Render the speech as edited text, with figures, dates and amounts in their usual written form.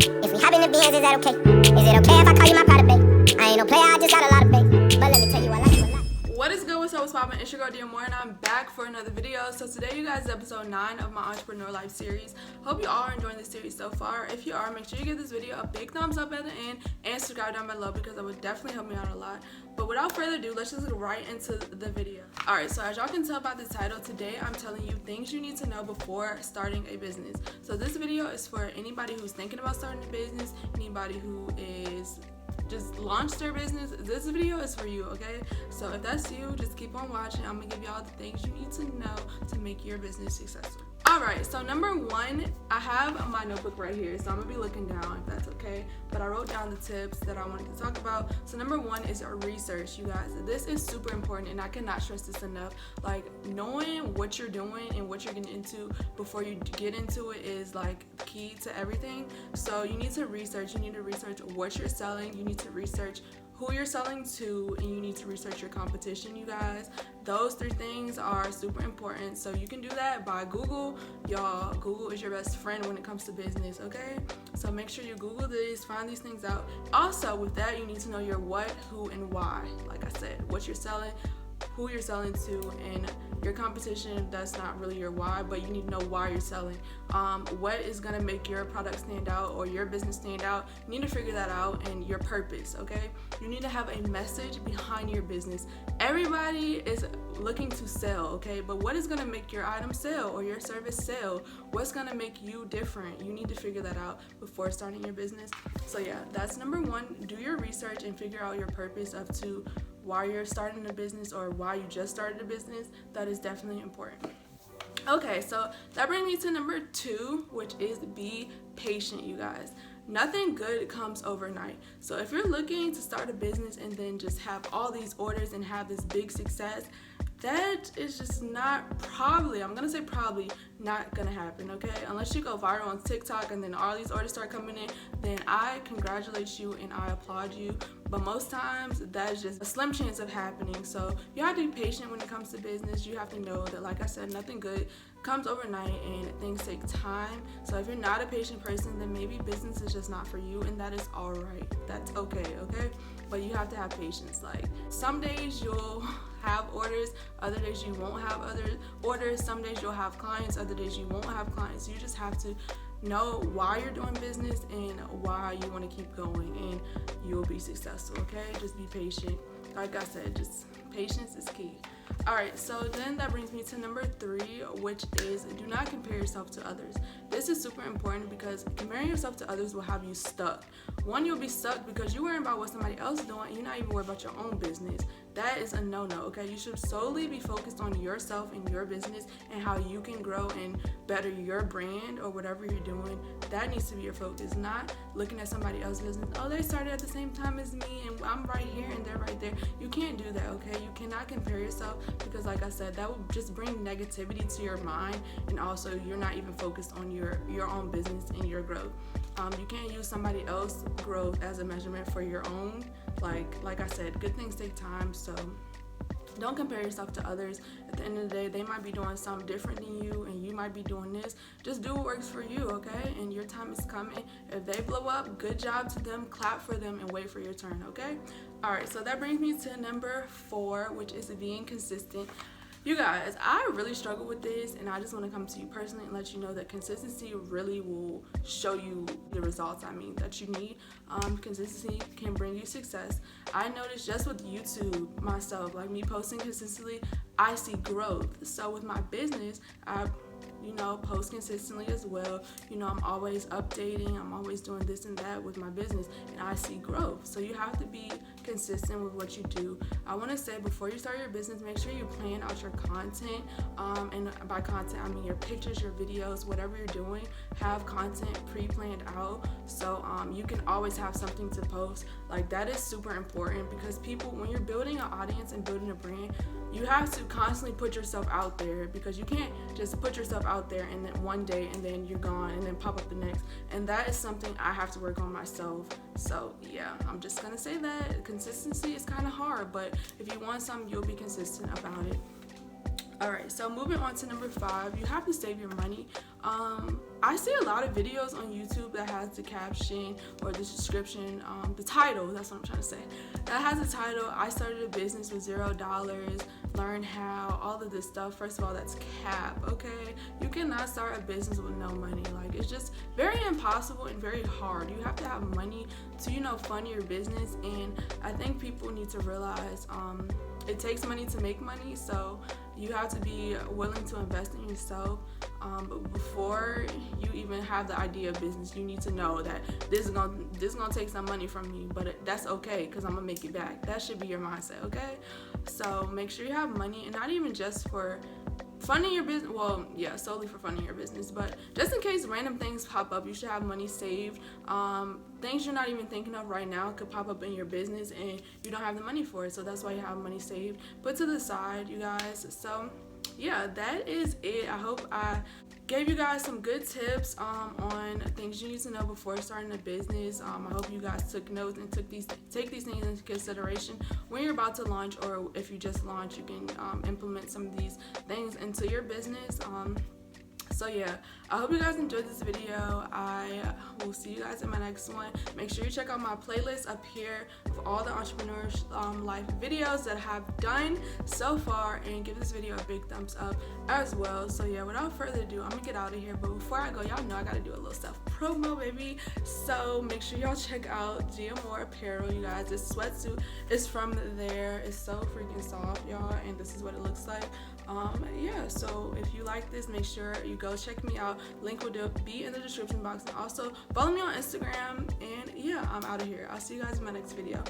If we hop in the Benz, is that okay? Is it okay if I call you my Prada, babe? I ain't no player, I just got a lot of babe. But let me tell you, I like you a lot. What is good? What's up? What's poppin'? It's your girl Dia Moore, and I'm back for another video. So today, you guys, is episode 9 of my Entrepreneur Life series. Hope you all are enjoying this series so far. If you are, make sure you give this video a big thumbs up at the end and subscribe down below because that would definitely help me out a lot. But without further ado, let's just get right into the video. Alright, so as y'all can tell by the title, today I'm telling you things you need to know before starting a business. So this video is for anybody who's thinking about starting a business, anybody who is just launched their business. This video is for you, okay? So if that's you, just keep on watching. I'm gonna give y'all the things you need to know to make your business successful. Alright, so number 1, I have my notebook right here, so I'm gonna be looking down if that's okay. But I wrote down the tips that I wanted to talk about. So number 1 is our research, you guys. This is super important, and I cannot stress this enough. Like, knowing what you're doing and what you're getting into before you get into it is like key to everything. So you need to research. You need to research what you're selling. You need to research who you're selling to, and you need to research your competition, you guys. Those 3 things are super important. So you can do that by Google. Y'all, Google is your best friend when it comes to business, okay? So make sure you Google this, find these things out. Also, with that, you need to know your what, who, and why. Like I said, what you're selling, who you're selling to, and your competition. That's not really your why, but you need to know why you're selling. What is going to make your product stand out or your business stand out? You need to figure that out, and your purpose, okay? You need to have a message behind your business. Everybody is looking to sell, okay? But what is going to make your item sell or your service sell? What's going to make you different? You need to figure that out before starting your business. So yeah, that's number 1. Do your research and figure out your purpose of to why you're starting a business or why you just started a business. That is definitely important. Okay, so that brings me to number 2, which is be patient, you guys. Nothing good comes overnight. So if you're looking to start a business and then just have all these orders and have this big success, that is just probably not gonna happen, okay? Unless you go viral on TikTok and then all these orders start coming in, then I congratulate you and I applaud you. But most times, that is just a slim chance of happening. So you have to be patient when it comes to business. You have to know that, like I said, nothing good comes overnight and things take time. So if you're not a patient person, then maybe business is just not for you, and that is all right. That's okay? But you have to have patience. Like, some days you'll have orders, other days you won't have other orders. Some days you'll have clients, other days you won't have clients. You just have to know why you're doing business and why you want to keep going, and you'll be successful, okay? Just be patient. Like I said, just patience is key. Alright, so then that brings me to number 3, which is do not compare yourself to others. This is super important because comparing yourself to others will have you stuck. 1, you'll be stuck because you're worrying about what somebody else is doing, and you're not even worried about your own business. That is a no-no, okay? You should solely be focused on yourself and your business and how you can grow and better your brand or whatever you're doing. That needs to be your focus, not looking at somebody else's business. Oh, they started at the same time as me and I'm right here and they're right there. You can't do that, okay? You cannot compare yourself because, like I said, that will just bring negativity to your mind, and also you're not even focused on your own business and your growth. You can't use somebody else's growth as a measurement for your own. Like I said, good things take time, so don't compare yourself to others. At the end of the day, they might be doing something different than you, and you might be doing this. Just do what works for you, okay? And your time is coming. If they blow up, good job to them, clap for them, and wait for your turn, okay? Alright, so that brings me to number 4, which is being consistent. You guys, I really struggle with this, and I just want to come to you personally and let you know that consistency really will show you the results, that you need. Consistency can bring you success. I noticed just with YouTube myself, like me posting consistently, I see growth. So with my business, I post consistently as well. I'm always updating, I'm always doing this and that with my business, and I see growth. So you have to be consistent with what you do. I want to say, before you start your business, make sure you plan out your content, and by content I mean your pictures, your videos, whatever you're doing. Have content pre-planned out so you can always have something to post. Like, that is super important because people, when you're building an audience and building a brand, you have to constantly put yourself out there, because you can't just put yourself out there and then one day and then you're gone and then pop up the next. And that is something I have to work on myself. So yeah, I'm just gonna say that consistency is kind of hard, but if you want something, you'll be consistent about it. Alright, so moving on to number 5, you have to save your money. I see a lot of videos on YouTube that has the caption or the description, the title, that's what I'm trying to say. That has the title, I started a business with $0, learn how, all of this stuff. First of all, that's cap, okay? You cannot start a business with no money. Like, it's just very impossible and very hard. You have to have money to, fund your business, and I think people need to realize it takes money to make money, so you have to be willing to invest in yourself. But before you even have the idea of business, you need to know that this is gonna take some money from you, but that's okay because I'm gonna make it back. That should be your mindset, okay? So make sure you have money, and not even just for funding your business. Well, yeah, solely for funding your business, but just in case random things pop up, you should have money saved. Things you're not even thinking of right now could pop up in your business and you don't have the money for it, so that's why you have money saved put to the side, you guys. So yeah, that is it. I hope I gave you guys some good tips on things you need to know before starting a business. I hope you guys took notes and take these things into consideration when you're about to launch, or if you just launched, you can implement some of these things into your business. So yeah, I hope you guys enjoyed this video. I will see you guys in my next one. Make sure you check out my playlist up here for all the entrepreneur life videos that I have done so far, and give this video a big thumbs up as well. So yeah, without further ado, I'm gonna get out of here. But before I go, y'all know I gotta do a little self promo, baby. So make sure y'all check out GMOR Apparel, you guys. This sweatsuit is from there. It's so freaking soft, y'all, and this is what it looks like. Yeah, so if you like this, make sure you go check me out. Link will be in the description box, and also follow me on Instagram. And yeah, I'm out of here. I'll see you guys in my next video.